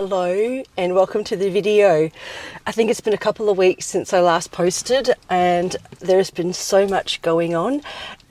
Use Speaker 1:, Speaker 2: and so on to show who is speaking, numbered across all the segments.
Speaker 1: Hello and welcome to the video. I think it's been a couple of weeks since I last posted and there's been so much going on.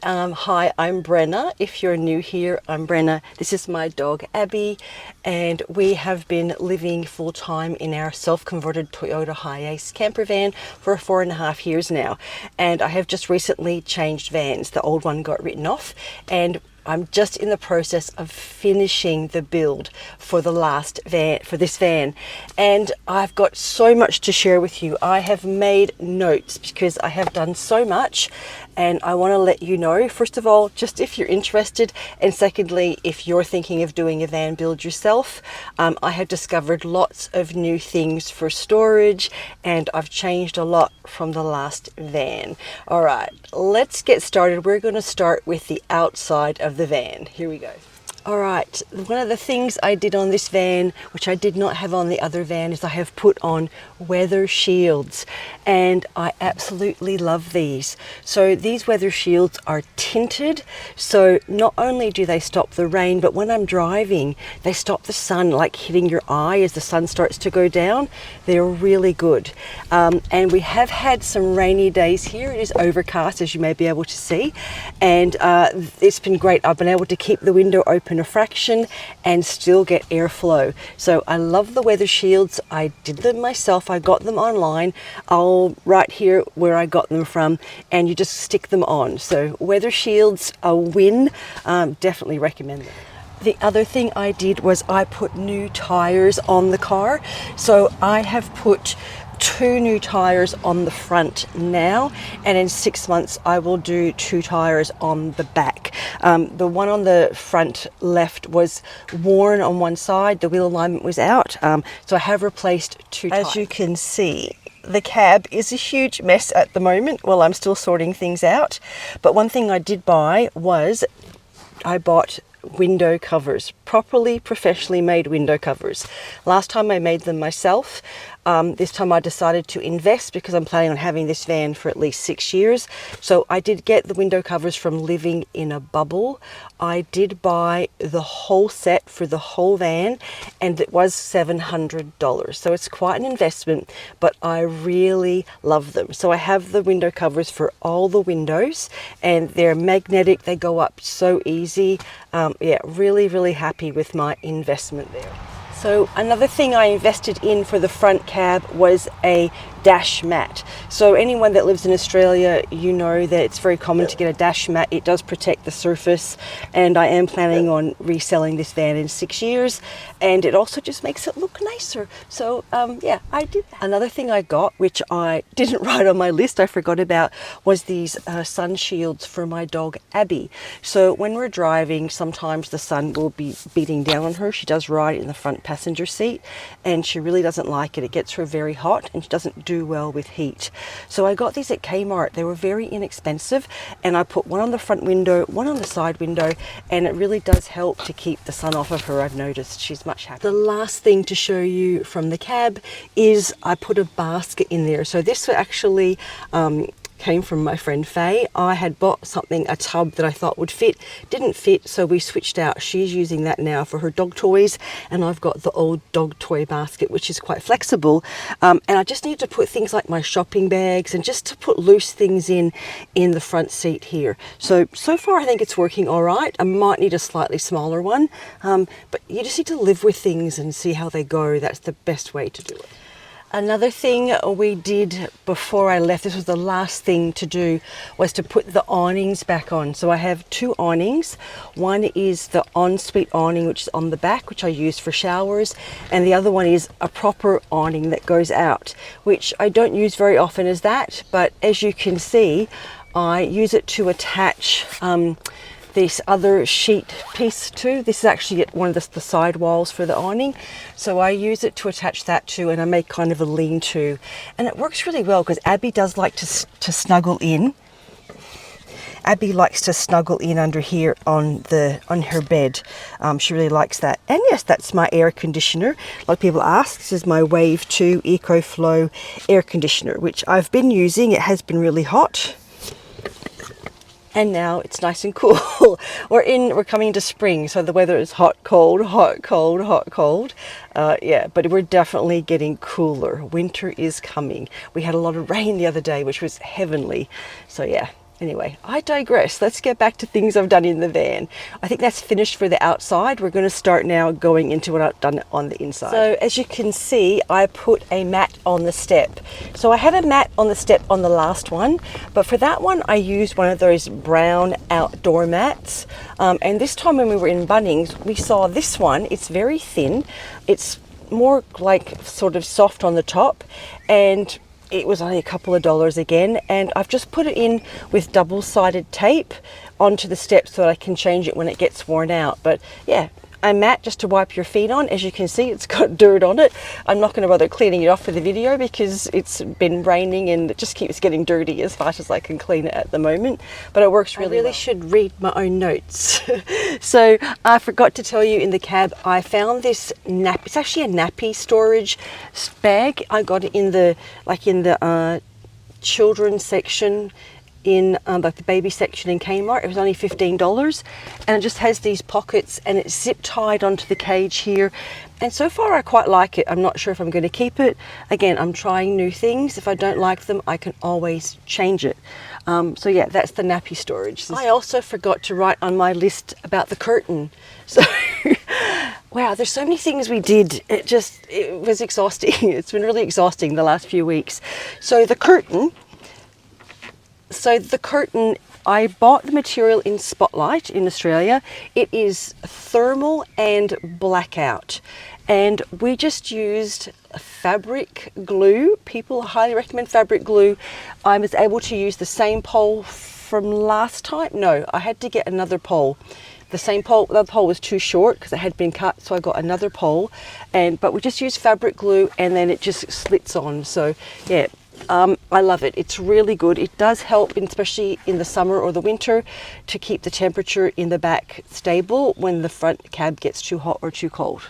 Speaker 1: Hi, I'm Brenna. If you're new here, I'm Brenna. This is my dog Abby and we have been living full-time in our self-converted Toyota Hiace camper van for 4.5 years now. And I have just recently changed vans. The old one got written off and I'm just in the process of finishing the build for this van, and I've got so much to share with you. I have made notes because I have done so much and I want to let you know, first of all, just if you're interested, and secondly, if you're thinking of doing a van build yourself. I have discovered lots of new things for storage and I've changed a lot from the last van. All right, let's get started. We're going to start with the outside of the van. Here we go. All right, one of the things I did on this van, which I did not have on the other van, is I have put on weather shields, and I absolutely love these. So these weather shields are tinted, so not only do they stop the rain, but when I'm driving, they stop the sun like hitting your eye as the sun starts to go down. They're really good. And we have had some rainy days here. It is overcast, as you may be able to see, and it's been great. I've been able to keep the window open a fraction and still get airflow. So I love the weather shields. I did them myself. I got them online. I'll write here where I got them from, and you just stick them on. So weather shields, a win. Definitely recommend them. The other thing I did was I put new tires on the car. So I have put 2 new tires on the front now, and in 6 months I will do 2 tires on the back. The one on the front left was worn on one side, the wheel alignment was out, so I have replaced 2 tires. As you can see, the cab is a huge mess at the moment. Well, I'm still sorting things out, but one thing I did buy was I bought window covers, properly professionally made window covers. Last time I made them myself. This time I decided to invest because I'm planning on having this van for at least 6 years. So I did get the window covers from Living in a Bubble. I did buy the whole set for the whole van and it was $700. So it's quite an investment, but I really love them. So I have the window covers for all the windows and they're magnetic. They go up so easy. Yeah, really happy with my investment there. So another thing I invested in for the front cab was a dash mat. So anyone that lives in Australia, you know that it's very common to get a dash mat. It does protect the surface, and I am planning on reselling this van in 6 years, and it also just makes it look nicer. So yeah, I did that. Another thing I got, which I didn't write on my list, I forgot about, was these sun shields for my dog Abby. So when we're driving, sometimes the sun will be beating down on her. She does ride in the front passenger seat and she really doesn't like it. It gets her very hot and she doesn't do well with heat. So I got these at Kmart. They were very inexpensive and I put one on the front window, one on the side window, and it really does help to keep the sun off of her. I've noticed she's much happier. The last thing to show you from the cab is I put a basket in there. So this actually came from my friend Faye. I had bought a tub that I thought would fit, didn't fit, so we switched out. She's using that now for her dog toys, and I've got the old dog toy basket, which is quite flexible. And I just need to put things like my shopping bags and just to put loose things in the front seat here. So far I think it's working all right. I might need a slightly smaller one, but you just need to live with things and see how they go. That's the best way to do it. Another thing we did before I left, this was the last thing to do, was to put the awnings back on. So I have 2 awnings. One is the ensuite awning, which is on the back, which I use for showers. And the other one is a proper awning that goes out, which I don't use very often as that. But as you can see, I use it to attach this other sheet piece too. This is actually one of the side walls for the awning. So I use it to attach that to, and I make kind of a lean-to. And it works really well because Abby does like to snuggle in. Abby likes to snuggle in under here on her bed. She really likes that. And yes, that's my air conditioner. A lot of people ask, this is my Wave 2 EcoFlow air conditioner, which I've been using. It has been really hot. and now it's nice and cool. We're coming to spring, so the weather is hot, cold, hot, cold, hot, cold. Yeah, but we're definitely getting cooler. Winter is coming. We had a lot of rain the other day, which was heavenly. So yeah. Anyway, I digress. Let's get back to things I've done in the van. I think that's finished for the outside. We're going to start now going into what I've done on the inside. So as you can see, I put a mat on the step. So I had a mat on the step on the last one, but for that one I used one of those brown outdoor mats. And this time when we were in Bunnings, we saw this one. It's very thin. It's more like sort of soft on the top, and it was only a couple of dollars again, and I've just put it in with double-sided tape onto the steps so that I can change it when it gets worn out. But yeah, a mat just to wipe your feet on. As you can see, it's got dirt on it. I'm not going to bother cleaning it off for the video because it's been raining and it just keeps getting dirty as fast as I can clean it at the moment. But it works really well. I really should read my own notes. So I forgot to tell you, in the cab I found this nap. It's actually a nappy storage bag. I got it in the children's section in like the baby section in Kmart. It was only $15, and it just has these pockets and it's zip tied onto the cage here, and so far I quite like it. I'm not sure if I'm going to keep it. Again, I'm trying new things. If I don't like them, I can always change it. So yeah, that's the nappy storage. I also forgot to write on my list about the curtain. So wow, there's so many things we did. It was exhausting. It's been really exhausting the last few weeks. So the curtain, I bought the material in Spotlight in Australia. It is thermal and blackout, and we just used fabric glue. People highly recommend fabric glue. I was able to use the same pole from last time. No, I had to get another pole. The same pole, the pole was too short because it had been cut, so I got another pole. But we just used fabric glue, and then it just slits on. So yeah, I love it. It's really good. It does help, especially in the summer or the winter, to keep the temperature in the back stable when the front cab gets too hot or too cold.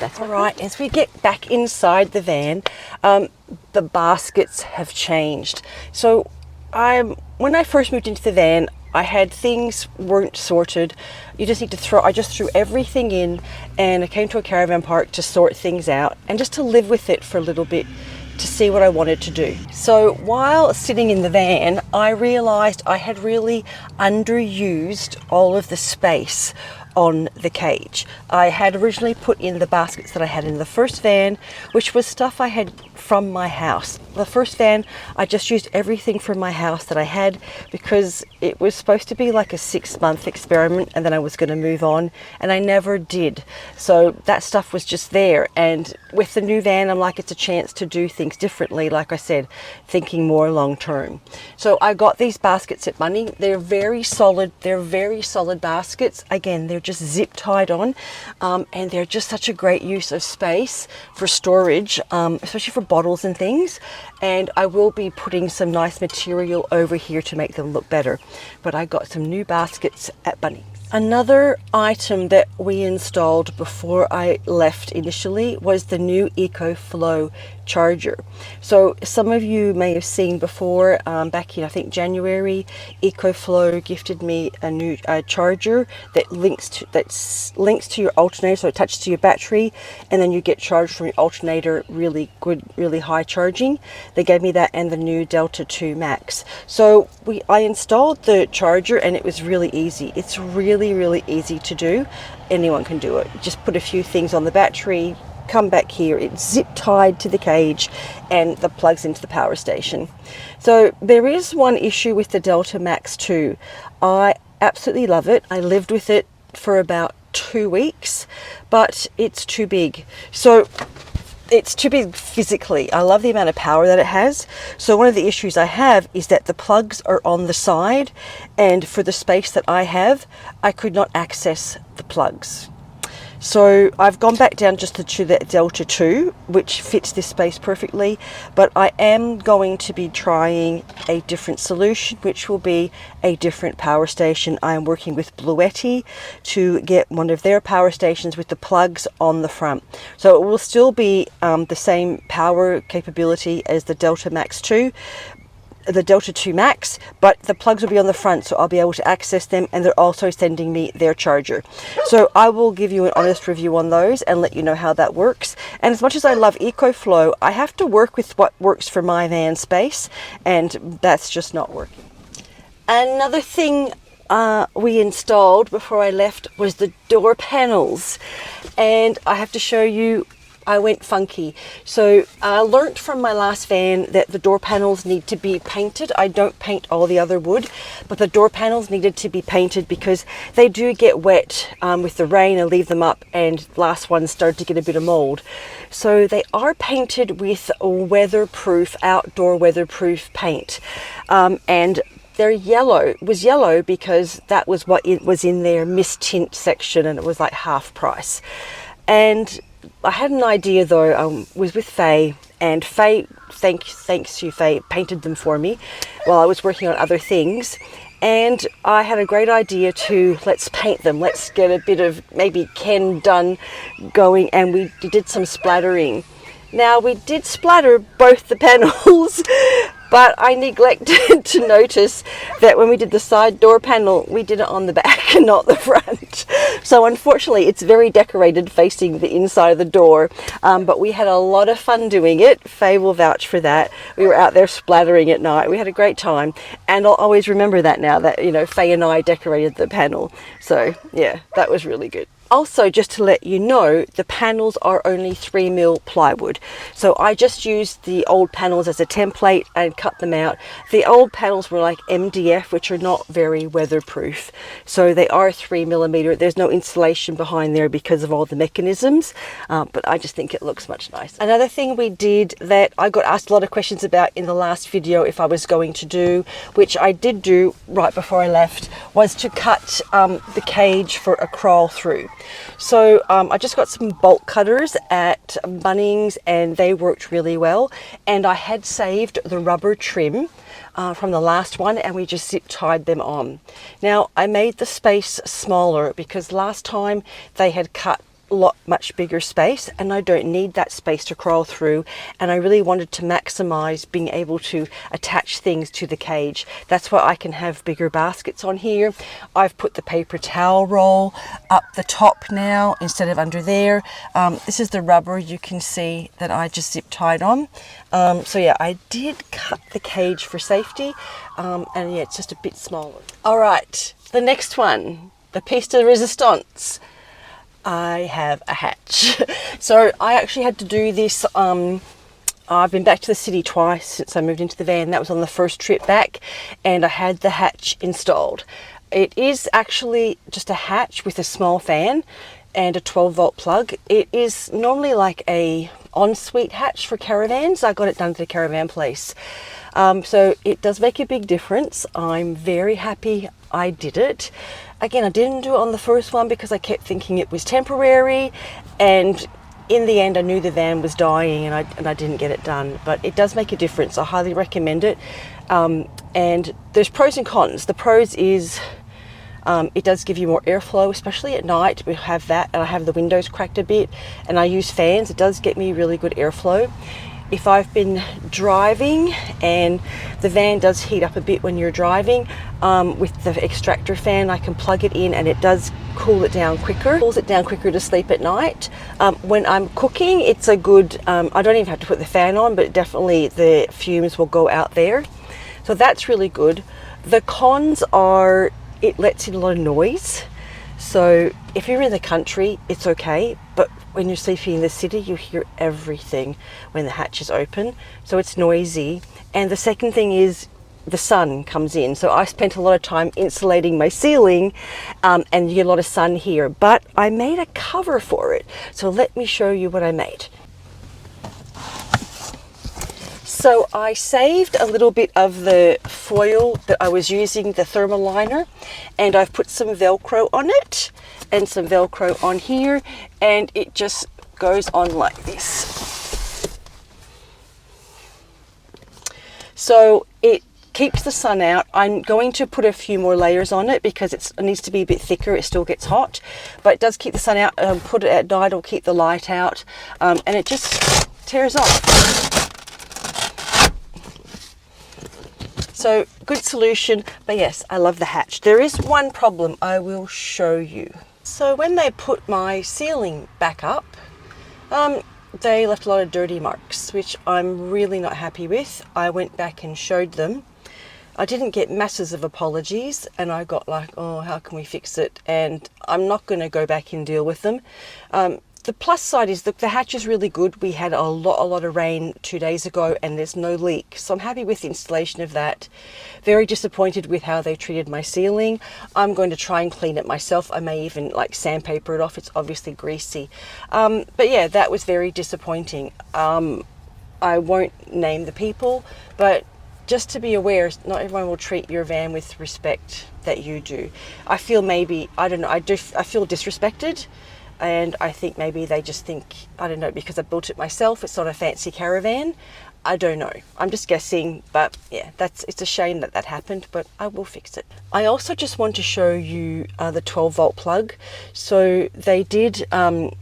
Speaker 1: That's all right. As we get back inside the van, the baskets have changed. So when I first moved into the van, I had things weren't sorted. You just need to I just threw everything in, and I came to a caravan park to sort things out and just to live with it for a little bit, to see what I wanted to do. So while sitting in the van, I realized I had really underused all of the space on the cage. I had originally put in the baskets that I had in the first van, which was stuff I had from my house. The first van, I just used everything from my house that I had, because it was supposed to be like a 6-month experiment and then I was going to move on, and I never did. So that stuff was just there, and with the new van, I'm like, it's a chance to do things differently, like I said, thinking more long term. So I got these baskets at Bunnings. They're very solid baskets. Again, they're just zip tied on, and they're just such a great use of space for storage, especially for bottles and things. And I will be putting some nice material over here to make them look better. But I got some new baskets at Bunnings. Another item that we installed before I left initially was the new EcoFlow charger. So some of you may have seen before, back in I think January, EcoFlow gifted me a new charger that links to your alternator, so it attaches to your battery, and then you get charged from your alternator. Really good, really high charging. They gave me that and the new Delta 2 Max. So I installed the charger, and it was really easy. It's really easy to do. Anyone can do it. Just put a few things on the battery, come back here, it's zip tied to the cage, and the plugs into the power station. So there is one issue with the Delta Max 2. I absolutely love it. I lived with it for about 2 weeks, but it's too big. So it's too big physically. I love the amount of power that it has. So one of the issues I have is that the plugs are on the side, and for the space that I have, I could not access the plugs. So I've gone back down just to the Delta 2, which fits this space perfectly, but I am going to be trying a different solution, which will be a different power station. I am working with Bluetti to get one of their power stations with the plugs on the front. So it will still be the same power capability as the Delta Max 2, the Delta 2 Max, but the plugs will be on the front, so I'll be able to access them, and they're also sending me their charger. So I will give you an honest review on those and let you know how that works. And as much as I love EcoFlow, I have to work with what works for my van space, and that's just not working. Another thing we installed before I left was the door panels, and I have to show you, I went funky. So I learnt from my last van that the door panels need to be painted. I don't paint all the other wood, but the door panels needed to be painted because they do get wet with the rain and leave them up, and last ones started to get a bit of mold. So they are painted with weatherproof, outdoor weatherproof paint, and they're yellow. It was yellow because that was what it was in their mist tint section, and it was like half price. And I had an idea though, was with Faye, and Faye, thanks to Faye, painted them for me while I was working on other things. And I had a great idea to, let's paint them, let's get a bit of maybe Ken done going, and we did some splattering. Now we did splatter both the panels, but I neglected to notice that when we did the side door panel, we did it on the back and not the front. So unfortunately, it's very decorated facing the inside of the door, but we had a lot of fun doing it. Faye will vouch for that. We were out there splattering at night. We had a great time, and I'll always remember that now, that, you know, Faye and I decorated the panel. So yeah, that was really good. Also, just to let you know, the panels are only 3mm plywood. So I just used the old panels as a template and cut them out. The old panels were like MDF, which are not very weatherproof. So they are 3mm. There's no insulation behind there because of all the mechanisms, but I just think it looks much nicer. Another thing we did that I got asked a lot of questions about in the last video if I was going to do, which I did do right before I left, was to cut the cage for a crawl through. So I just got some bolt cutters at Bunnings, and they worked really well, and I had saved the rubber trim from the last one, and we just zip tied them on. Now I made the space smaller because last time they had cut much bigger space, and I don't need that space to crawl through, and I really wanted to maximize being able to attach things to the cage. That's why I can have bigger baskets on here. I've put the paper towel roll up the top now instead of under there. This is the rubber you can see that I just zip tied on. So yeah, I did cut the cage for safety, and yeah, it's just a bit smaller. All right, the next one, the piece de resistance. I have a hatch. So I actually had to do this. I've been back to the city twice since I moved into the van. That was on the first trip back, and I had the hatch installed. It is actually just a hatch with a small fan and a 12-volt plug. It is normally like a ensuite hatch for caravans. I got it done at the caravan place. So it does make a big difference. I'm very happy I did it. Again, I didn't do it on the first one because I kept thinking it was temporary, and in the end I knew the van was dying, and I didn't get it done. But it does make a difference. I highly recommend it. And there's pros and cons. The pros is it does give you more airflow, especially at night. We have that, and I have the windows cracked a bit, and I use fans. It does get me really good airflow. If I've been driving, and the van does heat up a bit when you're driving, with the extractor fan I can plug it in, and it does cool it down quicker. Cools it down quicker to sleep at night. When I'm cooking, it's a good, I don't even have to put the fan on, but definitely the fumes will go out there. So that's really good. The cons are it lets in a lot of noise. So if you're in the country, it's okay, but when you're sleeping in the city, you hear everything when the hatch is open, so it's noisy. And the second thing is the sun comes in, so I spent a lot of time insulating my ceiling, and you get a lot of sun here, but I made a cover for it. So let me show you what I made. So I saved a little bit of the foil that I was using, the thermal liner, and I've put some Velcro on it and some Velcro on here, and it just goes on like this. So it keeps the sun out. I'm going to put a few more layers on it because it needs to be a bit thicker. It still gets hot, but it does keep the sun out. Put it at night, it'll keep the light out, and it just tears off. So good solution, but yes, I love the hatch. There is one problem I will show you. So when they put my ceiling back up, they left a lot of dirty marks, which I'm really not happy with. I went back and showed them. I didn't get masses of apologies, and I got like, oh, how can we fix it? And I'm not going to go back and deal with them. The plus side is that the hatch is really good. We had a lot of rain 2 days ago and there's no leak. So I'm happy with the installation of that. Very disappointed with how they treated my ceiling. I'm going to try and clean it myself. I may even like sandpaper it off. It's obviously greasy. But yeah, that was very disappointing. I won't name the people, but just to be aware, not everyone will treat your van with respect that you do. I feel maybe, I don't know, I feel disrespected. And I think maybe they just think, I don't know, because I built it myself, it's not a fancy caravan. I don't know. I'm just guessing, but yeah, it's a shame that that happened, but I will fix it. I also just want to show you the 12-volt plug. So they did run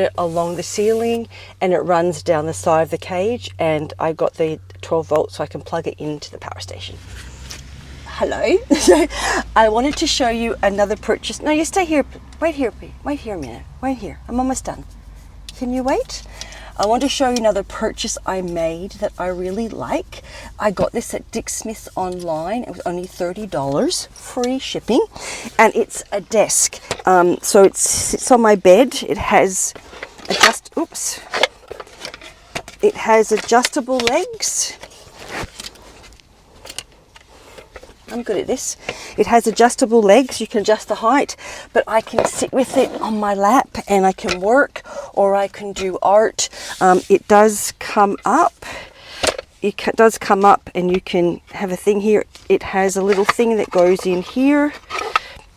Speaker 1: it along the ceiling, and it runs down the side of the cage, and I got the 12 volts so I can plug it into the power station. Hello. So I wanted to show you another purchase. No, you stay here. Wait here a minute. Wait here. I'm almost done. Can you wait? I want to show you another purchase I made that I really like. I got this at Dick Smith's online. It was only $30, free shipping, and it's a desk. So it sits on my bed. It has adjustable legs. I'm good at this. It has adjustable legs. You can adjust the height, but I can sit with it on my lap and I can work, or I can do art. It does come up. It does come up, and you can have a thing here. It has a little thing that goes in here.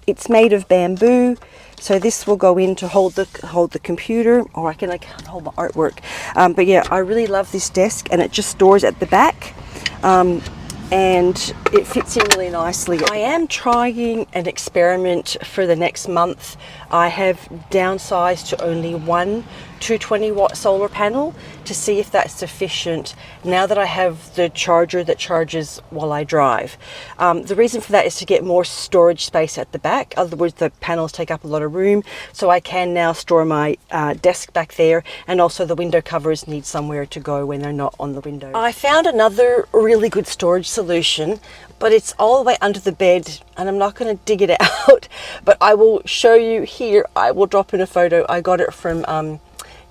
Speaker 1: It's made of bamboo, so this will go in to hold the computer, or I can hold my artwork. But yeah, I really love this desk, and it just stores at the back. And it fits in really nicely. I am trying an experiment for the next month. I have downsized to only one 220-watt solar panel to see if that's sufficient now that I have the charger that charges while I drive. The reason for that is to get more storage space at the back. Otherwise, the panels take up a lot of room, so I can now store my desk back there, and also the window covers need somewhere to go when they're not on the window. I found another really good storage solution, but it's all the way under the bed, and I'm not going to dig it out, but I will show you here. I will drop in a photo. I got it from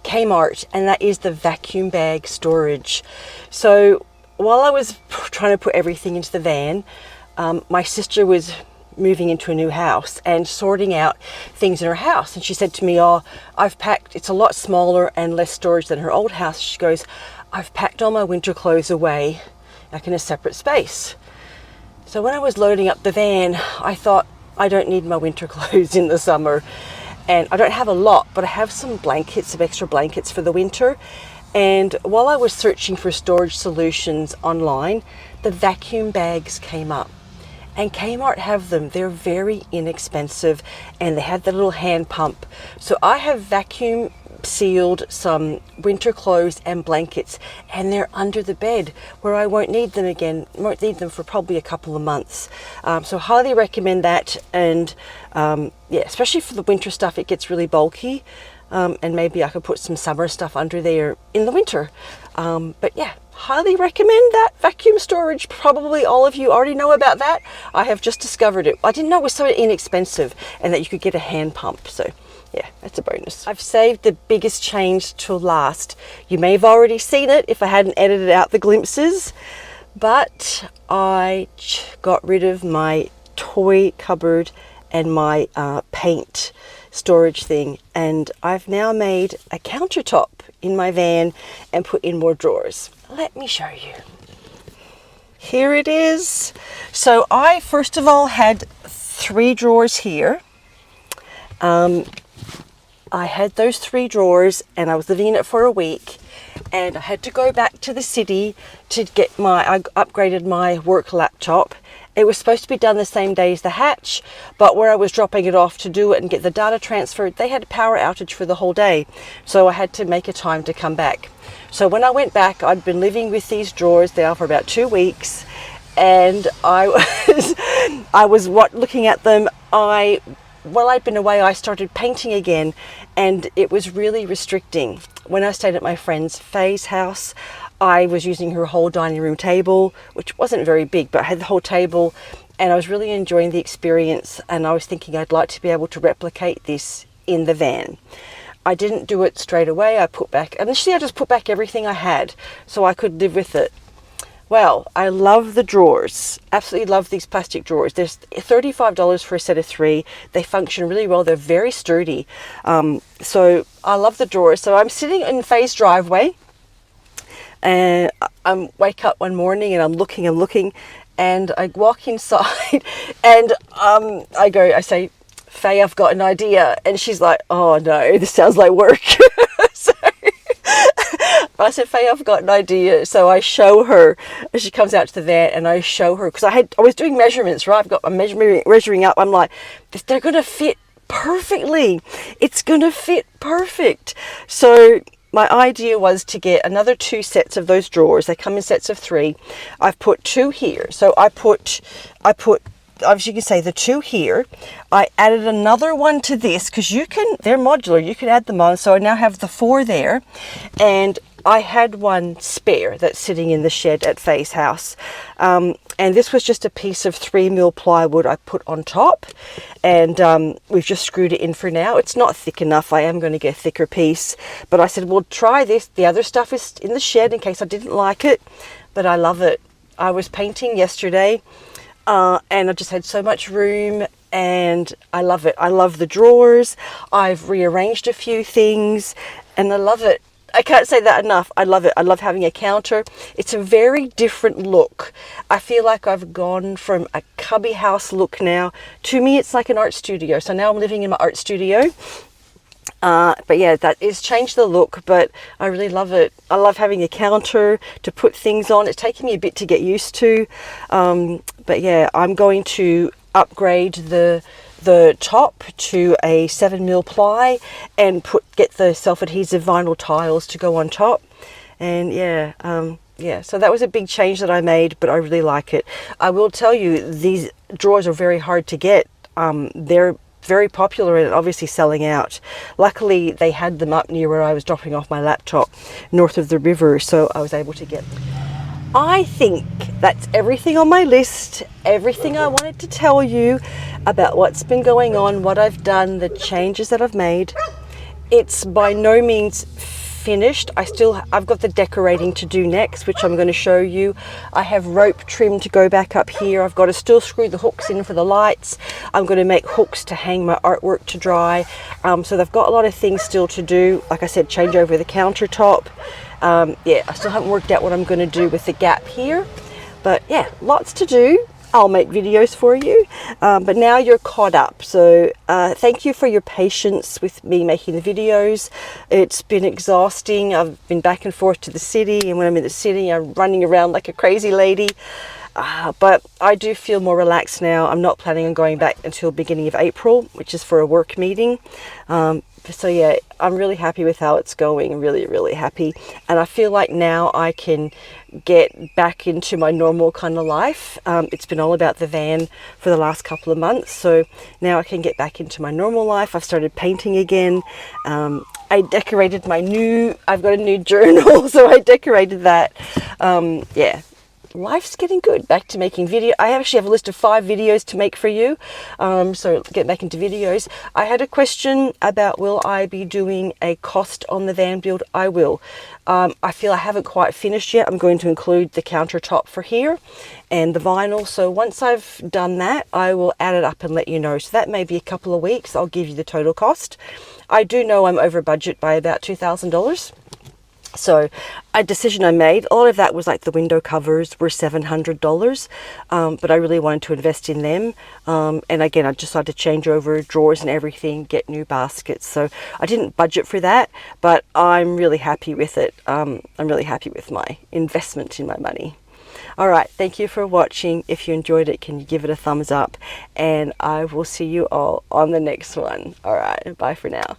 Speaker 1: Kmart, and that is the vacuum bag storage. So while I was trying to put everything into the van, my sister was moving into a new house and sorting out things in her house, and she said to me, oh, I've packed, it's a lot smaller and less storage than her old house. She goes, I've packed all my winter clothes away, like in a separate space. So when I was loading up the van, I thought, I don't need my winter clothes in the summer. And I don't have a lot, but I have some blankets, some extra blankets for the winter. And while I was searching for storage solutions online, the vacuum bags came up. And Kmart have them. They're very inexpensive, and they have the little hand pump. So I have vacuum sealed some winter clothes and blankets, and they're under the bed where I won't need them again. Won't need them for probably a couple of months. So highly recommend that. And yeah, especially for the winter stuff, it gets really bulky. And maybe I could put some summer stuff under there in the winter. But yeah, highly recommend that vacuum storage. Probably all of you already know about that. I have just discovered it. I didn't know it was so inexpensive and that you could get a hand pump. So yeah, that's a bonus. I've saved the biggest change till last. You may have already seen it if I hadn't edited out the glimpses, but I got rid of my toy cupboard and my paint storage thing, and I've now made a countertop in my van and put in more drawers. Let me show you. Here it is. So I first of all had 3 drawers here. I had those 3 drawers, and I was living in it for a week, and I had to go back to the city to get I upgraded my work laptop. It was supposed to be done the same day as the hatch, but where I was dropping it off to do it and get the data transferred, they had a power outage for the whole day. So I had to make a time to come back. So when I went back, I'd been living with these drawers now for about 2 weeks, and I was looking at them. While I'd been away, I started painting again, and it was really restricting. When I stayed at my friend's Faye's house, I was using her whole dining room table, which wasn't very big, but I had the whole table, and I was really enjoying the experience, and I was thinking I'd like to be able to replicate this in the van. I didn't do it straight away. Initially I just put back everything I had so I could live with it. Well, I love the drawers. Absolutely love these plastic drawers. There's $35 for a set of 3. They function really well. They're very sturdy. So I love the drawers. So I'm sitting in Faye's driveway, and I wake up one morning and I'm looking, and I walk inside, and I say, Faye, I've got an idea. And she's like, oh no, this sounds like work. So I said, Faye, I've got an idea. So I show her, as she comes out to the van, and I show her, because I was doing measurements, right? I've got my measuring up. I'm like, they're going to fit perfectly. It's going to fit perfect. So my idea was to get another 2 sets of those drawers. They come in sets of 3. I've put 2 here. So I put, as you can say, the 2 here. I added another one to this, because they're modular, you can add them on. So I now have the 4 there, and I had one spare that's sitting in the shed at Faye's house. And this was just a piece of 3mm plywood I put on top, and we've just screwed it in for now. It's not thick enough. I am going to get a thicker piece, but I said, well, try this. The other stuff is in the shed in case I didn't like it, but I love it. I was painting yesterday, and I just had so much room, and I love it. I love the drawers. I've rearranged a few things, and I love it. I can't say that enough. I love it. I love having a counter. It's a very different look. I feel like I've gone from a cubby house look now. To me, it's like an art studio. So now I'm living in my art studio. But yeah, that is changed the look, but I really love it. I love having a counter to put things on. It's taken me a bit to get used to. But yeah, I'm going to upgrade the top to a 7mm ply and get the self-adhesive vinyl tiles to go on top. And yeah, so that was a big change that I made, but I really like it. I will tell you, these drawers are very hard to get. They're very popular and obviously selling out. Luckily, they had them up near where I was dropping off my laptop, north of the river, so I was able to get them. I think that's everything on my list, everything I wanted to tell you about what's been going on, what I've done, the changes that I've made. It's by no means finished. I've got the decorating to do next, which I'm going to show you. I have rope trim to go back up here. I've got to still screw the hooks in for the lights. I'm going to make hooks to hang my artwork to dry. So they've got a lot of things still to do. Like I said, change over the countertop. Yeah, I still haven't worked out what I'm going to do with the gap here, but yeah, lots to do. I'll make videos for you, but now you're caught up. So thank you for your patience with me making the videos. It's been exhausting. I've been back and forth to the city, and when I'm in the city, I'm running around like a crazy lady. But I do feel more relaxed now. I'm not planning on going back until beginning of April, which is for a work meeting. So yeah, I'm really happy with how it's going, really, really happy. And I feel like now I can get back into my normal kind of life. It's been all about the van for the last couple of months. So now I can get back into my normal life. I've started painting again. I decorated I've got a new journal, so I decorated that. Yeah. Life's getting good. Back to making video. I actually have a list of 5 videos to make for you. So get back into videos. I had a question about, will I be doing a cost on the van build? I will. I feel I haven't quite finished yet. I'm going to include the countertop for here and the vinyl. So once I've done that, I will add it up and let you know. So that may be a couple of weeks. I'll give you the total cost. I do know I'm over budget by about $2,000. So a decision I made, a lot of that was like the window covers were $700, but I really wanted to invest in them. And again, I decided to change over drawers and everything, get new baskets. So I didn't budget for that, but I'm really happy with it. I'm really happy with my investment in my money. All right, thank you for watching. If you enjoyed it, can you give it a thumbs up? And I will see you all on the next one. All right, bye for now.